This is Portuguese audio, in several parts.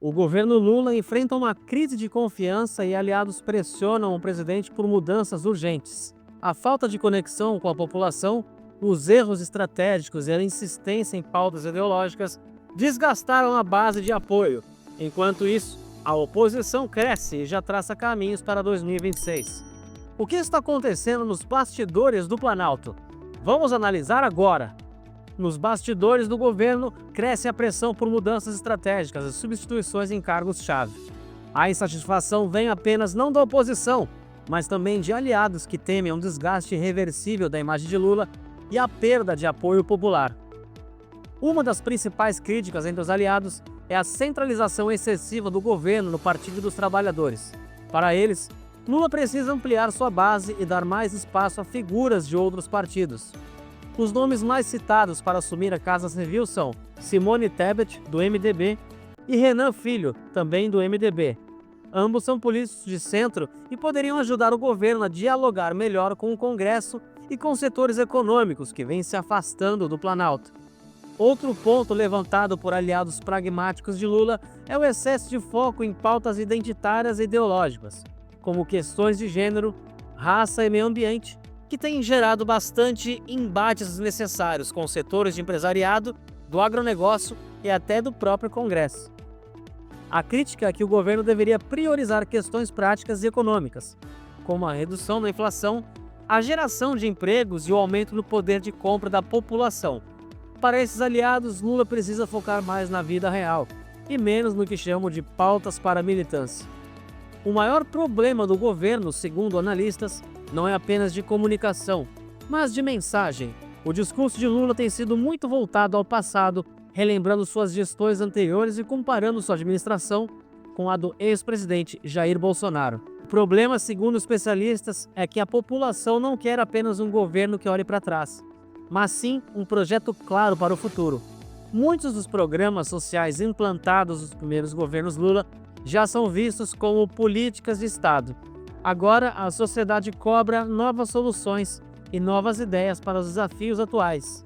O governo Lula enfrenta uma crise de confiança e aliados pressionam o presidente por mudanças urgentes. A falta de conexão com a população, os erros estratégicos e a insistência em pautas ideológicas desgastaram a base de apoio. Enquanto isso, a oposição cresce e já traça caminhos para 2026. O que está acontecendo nos bastidores do Planalto? Vamos analisar agora. Nos bastidores do governo, cresce a pressão por mudanças estratégicas e substituições em cargos-chave. A insatisfação vem apenas não da oposição, mas também de aliados que temem um desgaste irreversível da imagem de Lula e a perda de apoio popular. Uma das principais críticas entre os aliados é a centralização excessiva do governo no Partido dos Trabalhadores. Para eles, Lula precisa ampliar sua base e dar mais espaço a figuras de outros partidos. Os nomes mais citados para assumir a Casa Civil são Simone Tebet, do MDB, e Renan Filho, também do MDB. Ambos são políticos de centro e poderiam ajudar o governo a dialogar melhor com o Congresso e com setores econômicos que vêm se afastando do Planalto. Outro ponto levantado por aliados pragmáticos de Lula é o excesso de foco em pautas identitárias e ideológicas, como questões de gênero, raça e meio ambiente, que têm gerado bastante embates desnecessários com setores de empresariado, do agronegócio e até do próprio Congresso. A crítica é que o governo deveria priorizar questões práticas e econômicas, como a redução da inflação, a geração de empregos e o aumento do poder de compra da população. Para esses aliados, Lula precisa focar mais na vida real e menos no que chamam de pautas para a militância. O maior problema do governo, segundo analistas, não é apenas de comunicação, mas de mensagem. O discurso de Lula tem sido muito voltado ao passado, relembrando suas gestões anteriores e comparando sua administração com a do ex-presidente Jair Bolsonaro. O problema, segundo especialistas, é que a população não quer apenas um governo que olhe para trás, mas sim um projeto claro para o futuro. Muitos dos programas sociais implantados nos primeiros governos Lula já são vistos como políticas de Estado. Agora, a sociedade cobra novas soluções e novas ideias para os desafios atuais.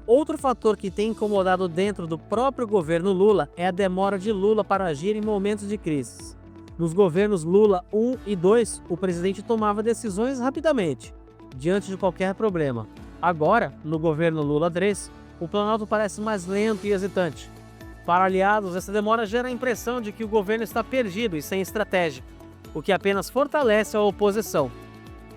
Outro fator que tem incomodado dentro do próprio governo Lula é a demora de Lula para agir em momentos de crise. Nos governos Lula 1 e 2, o presidente tomava decisões rapidamente, diante de qualquer problema. Agora, no governo Lula 3, o Planalto parece mais lento e hesitante. Para aliados, essa demora gera a impressão de que o governo está perdido e sem estratégia, o que apenas fortalece a oposição.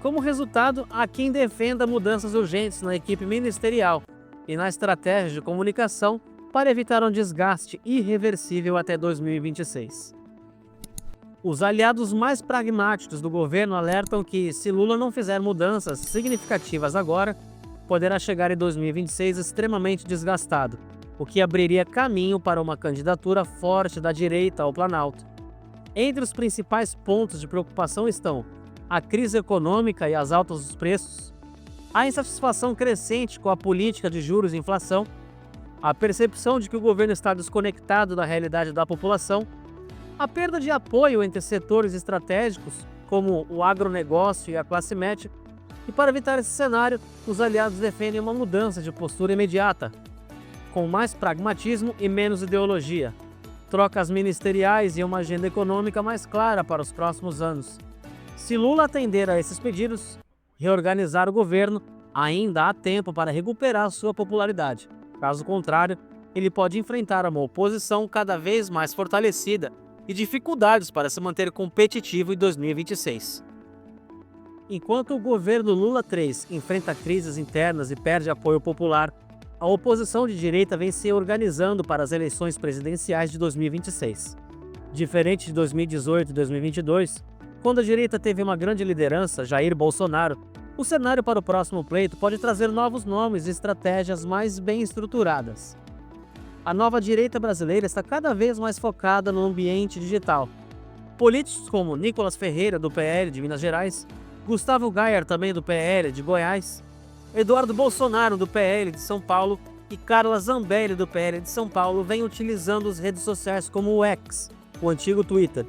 Como resultado, há quem defenda mudanças urgentes na equipe ministerial e na estratégia de comunicação para evitar um desgaste irreversível até 2026. Os aliados mais pragmáticos do governo alertam que, se Lula não fizer mudanças significativas agora, poderá chegar em 2026 extremamente desgastado, o que abriria caminho para uma candidatura forte da direita ao Planalto. Entre os principais pontos de preocupação estão a crise econômica e as altas dos preços, a insatisfação crescente com a política de juros e inflação, a percepção de que o governo está desconectado da realidade da população, a perda de apoio entre setores estratégicos, como o agronegócio e a classe média, e para evitar esse cenário, os aliados defendem uma mudança de postura imediata, com mais pragmatismo e menos ideologia, trocas ministeriais e uma agenda econômica mais clara para os próximos anos. Se Lula atender a esses pedidos, reorganizar o governo, ainda há tempo para recuperar sua popularidade. Caso contrário, ele pode enfrentar uma oposição cada vez mais fortalecida e dificuldades para se manter competitivo em 2026. Enquanto o governo Lula 3 enfrenta crises internas e perde apoio popular, a oposição de direita vem se organizando para as eleições presidenciais de 2026. Diferente de 2018 e 2022, quando a direita teve uma grande liderança, Jair Bolsonaro, o cenário para o próximo pleito pode trazer novos nomes e estratégias mais bem estruturadas. A nova direita brasileira está cada vez mais focada no ambiente digital. Políticos como Nicolas Ferreira, do PL de Minas Gerais, Gustavo Gayer, também do PL de Goiás, Eduardo Bolsonaro, do PL de São Paulo, e Carla Zambelli, do PL de São Paulo, vêm utilizando as redes sociais como o X, o antigo Twitter,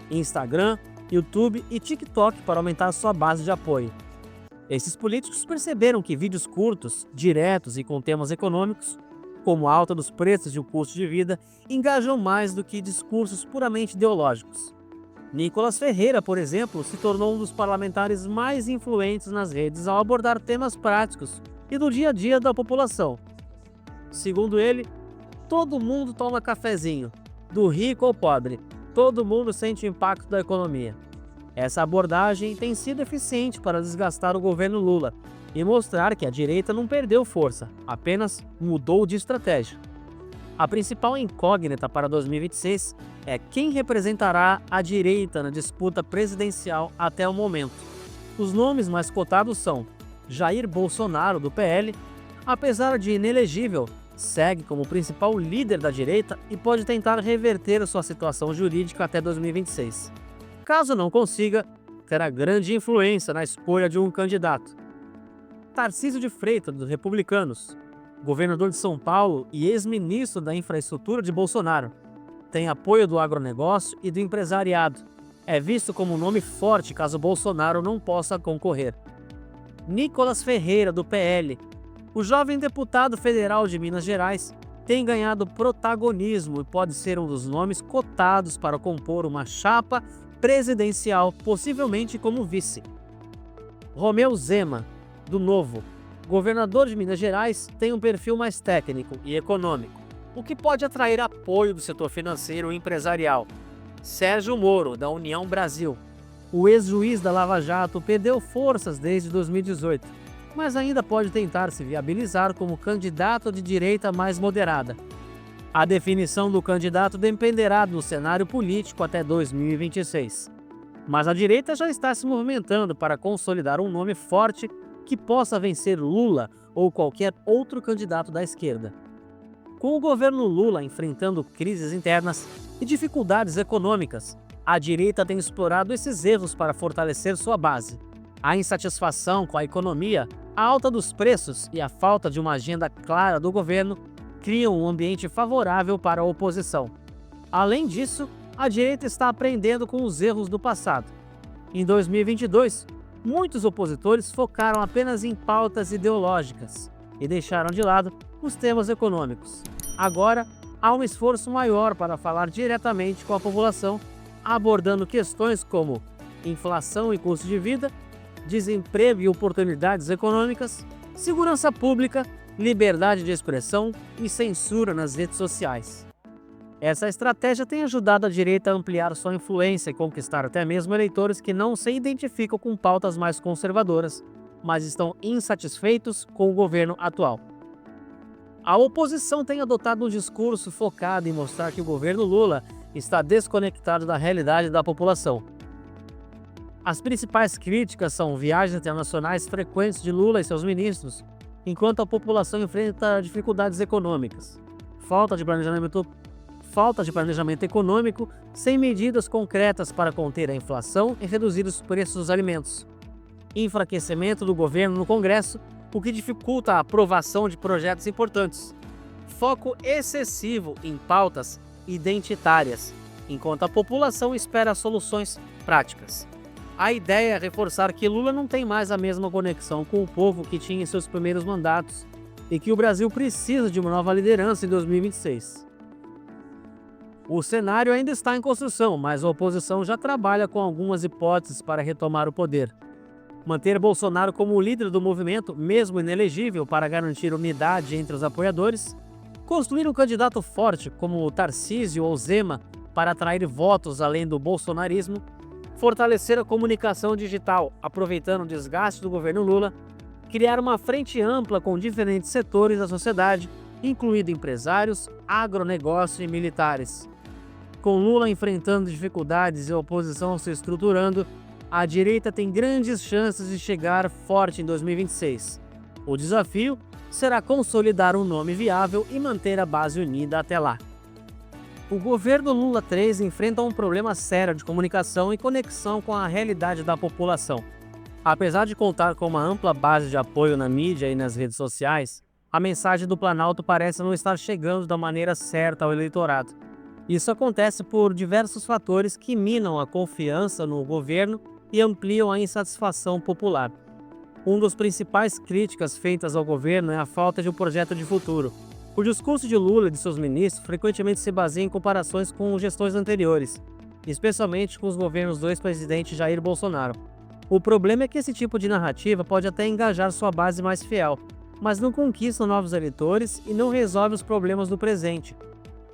Instagram, YouTube e TikTok para aumentar sua base de apoio. Esses políticos perceberam que vídeos curtos, diretos e com temas econômicos como a alta dos preços e o custo de vida, engajam mais do que discursos puramente ideológicos. Nicolas Ferreira, por exemplo, se tornou um dos parlamentares mais influentes nas redes ao abordar temas práticos e do dia a dia da população. Segundo ele, todo mundo toma cafezinho, do rico ao pobre, todo mundo sente o impacto da economia. Essa abordagem tem sido eficiente para desgastar o governo Lula e mostrar que a direita não perdeu força, apenas mudou de estratégia. A principal incógnita para 2026 é quem representará a direita na disputa presidencial até o momento. Os nomes mais cotados são Jair Bolsonaro, do PL, apesar de inelegível, segue como principal líder da direita e pode tentar reverter sua situação jurídica até 2026. Caso não consiga, terá grande influência na escolha de um candidato. Tarcísio de Freitas, dos Republicanos, governador de São Paulo e ex-ministro da Infraestrutura de Bolsonaro, tem apoio do agronegócio e do empresariado. É visto como um nome forte caso Bolsonaro não possa concorrer. Nicolas Ferreira, do PL, o jovem deputado federal de Minas Gerais, tem ganhado protagonismo e pode ser um dos nomes cotados para compor uma chapa presidencial, possivelmente como vice. Romeu Zema, do Novo, governador de Minas Gerais, tem um perfil mais técnico e econômico, o que pode atrair apoio do setor financeiro e empresarial. Sérgio Moro, da União Brasil, o ex-juiz da Lava Jato, perdeu forças desde 2018, mas ainda pode tentar se viabilizar como candidato de direita mais moderada. A definição do candidato dependerá do cenário político até 2026. Mas a direita já está se movimentando para consolidar um nome forte que possa vencer Lula ou qualquer outro candidato da esquerda. Com o governo Lula enfrentando crises internas e dificuldades econômicas, a direita tem explorado esses erros para fortalecer sua base. A insatisfação com a economia, a alta dos preços e a falta de uma agenda clara do governo criam um ambiente favorável para a oposição. Além disso, a direita está aprendendo com os erros do passado. Em 2022, muitos opositores focaram apenas em pautas ideológicas e deixaram de lado os temas econômicos. Agora, há um esforço maior para falar diretamente com a população, abordando questões como inflação e custo de vida, desemprego e oportunidades econômicas, segurança pública, liberdade de expressão e censura nas redes sociais. Essa estratégia tem ajudado a direita a ampliar sua influência e conquistar até mesmo eleitores que não se identificam com pautas mais conservadoras, mas estão insatisfeitos com o governo atual. A oposição tem adotado um discurso focado em mostrar que o governo Lula está desconectado da realidade da população. As principais críticas são viagens internacionais frequentes de Lula e seus ministros, enquanto a população enfrenta dificuldades econômicas, falta de planejamento econômico sem medidas concretas para conter a inflação e reduzir os preços dos alimentos, enfraquecimento do governo no Congresso, o que dificulta a aprovação de projetos importantes, foco excessivo em pautas identitárias, enquanto a população espera soluções práticas. A ideia é reforçar que Lula não tem mais a mesma conexão com o povo que tinha em seus primeiros mandatos e que o Brasil precisa de uma nova liderança em 2026. O cenário ainda está em construção, mas a oposição já trabalha com algumas hipóteses para retomar o poder. Manter Bolsonaro como líder do movimento, mesmo inelegível, para garantir unidade entre os apoiadores. Construir um candidato forte, como o Tarcísio ou Zema, para atrair votos além do bolsonarismo. Fortalecer a comunicação digital, aproveitando o desgaste do governo Lula. Criar uma frente ampla com diferentes setores da sociedade, incluindo empresários, agronegócio e militares. Com Lula enfrentando dificuldades e a oposição se estruturando, a direita tem grandes chances de chegar forte em 2026. O desafio será consolidar um nome viável e manter a base unida até lá. O governo Lula III enfrenta um problema sério de comunicação e conexão com a realidade da população. Apesar de contar com uma ampla base de apoio na mídia e nas redes sociais, a mensagem do Planalto parece não estar chegando da maneira certa ao eleitorado. Isso acontece por diversos fatores que minam a confiança no governo e ampliam a insatisfação popular. Um dos principais críticas feitas ao governo é a falta de um projeto de futuro, O discurso de Lula e de seus ministros frequentemente se baseia em comparações com gestões anteriores, especialmente com os governos do ex-presidente Jair Bolsonaro. O problema é que esse tipo de narrativa pode até engajar sua base mais fiel, mas não conquista novos eleitores e não resolve os problemas do presente.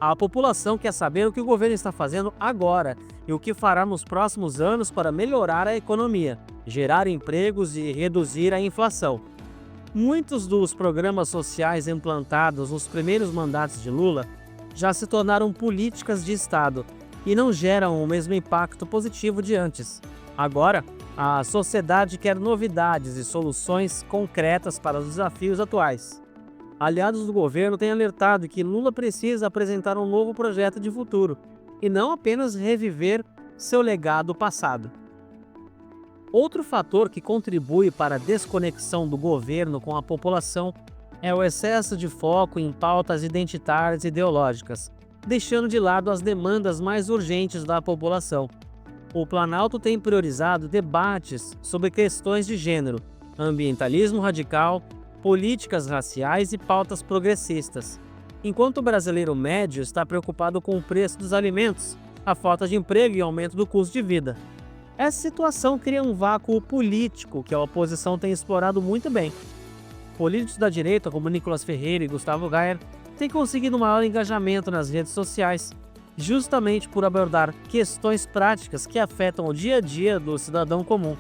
A população quer saber o que o governo está fazendo agora e o que fará nos próximos anos para melhorar a economia, gerar empregos e reduzir a inflação. Muitos dos programas sociais implantados nos primeiros mandatos de Lula já se tornaram políticas de Estado e não geram o mesmo impacto positivo de antes. Agora, a sociedade quer novidades e soluções concretas para os desafios atuais. Aliados do governo têm alertado que Lula precisa apresentar um novo projeto de futuro e não apenas reviver seu legado passado. Outro fator que contribui para a desconexão do governo com a população é o excesso de foco em pautas identitárias e ideológicas, deixando de lado as demandas mais urgentes da população. O Planalto tem priorizado debates sobre questões de gênero, ambientalismo radical, políticas raciais e pautas progressistas, enquanto o brasileiro médio está preocupado com o preço dos alimentos, a falta de emprego e aumento do custo de vida. Essa situação cria um vácuo político que a oposição tem explorado muito bem. Políticos da direita, como Nicolas Ferreira e Gustavo Gayer, têm conseguido maior engajamento nas redes sociais, justamente por abordar questões práticas que afetam o dia a dia do cidadão comum.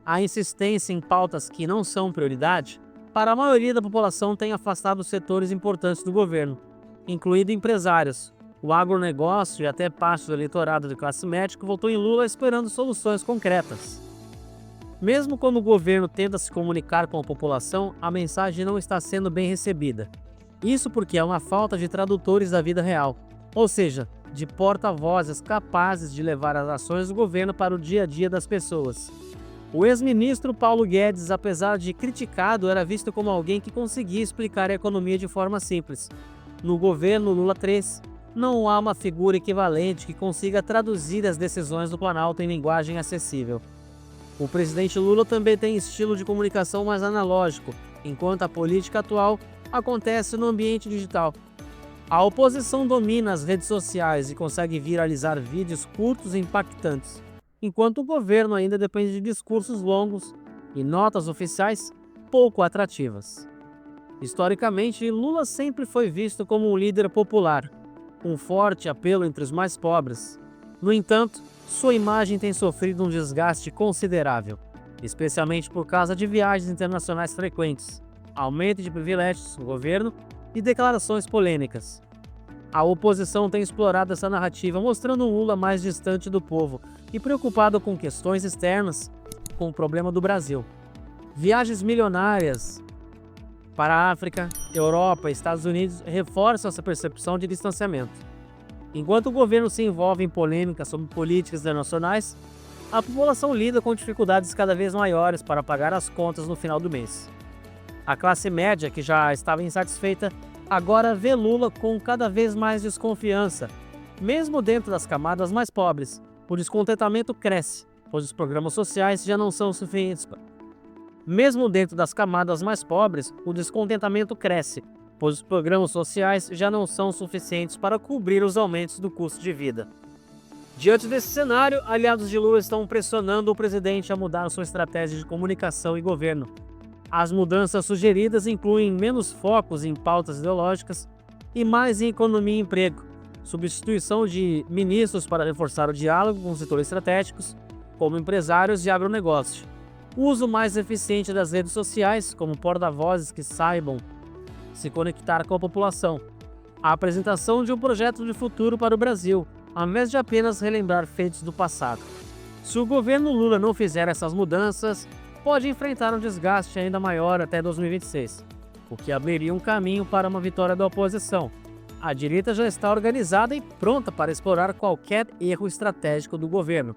A insistência em pautas que não são prioridade, para a maioria da população, tem afastado setores importantes do governo, incluindo empresários. O agronegócio e até parte do eleitorado de classe média que votou em Lula esperando soluções concretas. Mesmo quando o governo tenta se comunicar com a população, a mensagem não está sendo bem recebida. Isso porque há uma falta de tradutores da vida real, ou seja, de porta-vozes capazes de levar as ações do governo para o dia a dia das pessoas. O ex-ministro Paulo Guedes, apesar de criticado, era visto como alguém que conseguia explicar a economia de forma simples. No governo Lula III, não há uma figura equivalente que consiga traduzir as decisões do Planalto em linguagem acessível. O presidente Lula também tem estilo de comunicação mais analógico, enquanto a política atual acontece no ambiente digital. A oposição domina as redes sociais e consegue viralizar vídeos curtos e impactantes, enquanto o governo ainda depende de discursos longos e notas oficiais pouco atrativas. Historicamente, Lula sempre foi visto como um líder popular, com forte apelo entre os mais pobres. No entanto, sua imagem tem sofrido um desgaste considerável, especialmente por causa de viagens internacionais frequentes, aumento de privilégios no governo e declarações polêmicas. A oposição tem explorado essa narrativa, mostrando um Lula mais distante do povo e preocupado com questões externas, com o problema do Brasil. Viagens milionárias para a África, Europa e Estados Unidos reforçam essa percepção de distanciamento. Enquanto o governo se envolve em polêmicas sobre políticas internacionais, a população lida com dificuldades cada vez maiores para pagar as contas no final do mês. A classe média, que já estava insatisfeita, agora vê Lula com cada vez mais desconfiança. Mesmo dentro das camadas mais pobres, o descontentamento cresce, pois os programas sociais já não são suficientes. Mesmo dentro das camadas mais pobres, o descontentamento cresce, pois os programas sociais já não são suficientes para cobrir os aumentos do custo de vida. Diante desse cenário, aliados de Lula estão pressionando o presidente a mudar sua estratégia de comunicação e governo. As mudanças sugeridas incluem menos focos em pautas ideológicas e mais em economia e emprego, substituição de ministros para reforçar o diálogo com setores estratégicos, como empresários e agronegócio, uso mais eficiente das redes sociais, como porta-vozes que saibam se conectar com a população, a apresentação de um projeto de futuro para o Brasil, ao invés de apenas relembrar feitos do passado. Se o governo Lula não fizer essas mudanças, pode enfrentar um desgaste ainda maior até 2026, o que abriria um caminho para uma vitória da oposição. A direita já está organizada e pronta para explorar qualquer erro estratégico do governo.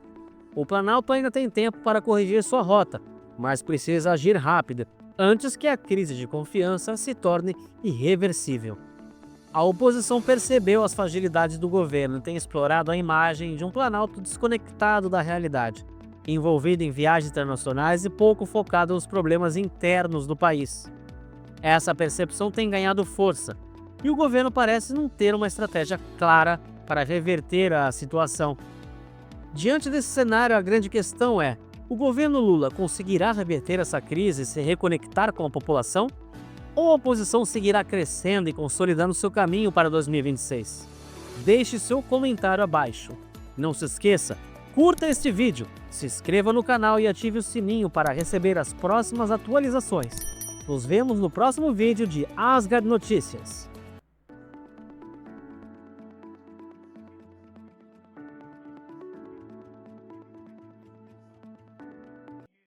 O Planalto ainda tem tempo para corrigir sua rota, mas precisa agir rápido, antes que a crise de confiança se torne irreversível. A oposição percebeu as fragilidades do governo e tem explorado a imagem de um Planalto desconectado da realidade, envolvido em viagens internacionais e pouco focado nos problemas internos do país. Essa percepção tem ganhado força, e o governo parece não ter uma estratégia clara para reverter a situação. Diante desse cenário, a grande questão é: o governo Lula conseguirá reverter essa crise e se reconectar com a população? Ou a oposição seguirá crescendo e consolidando seu caminho para 2026? Deixe seu comentário abaixo. Não se esqueça, curta este vídeo, se inscreva no canal e ative o sininho para receber as próximas atualizações. Nos vemos no próximo vídeo de Asgard Notícias.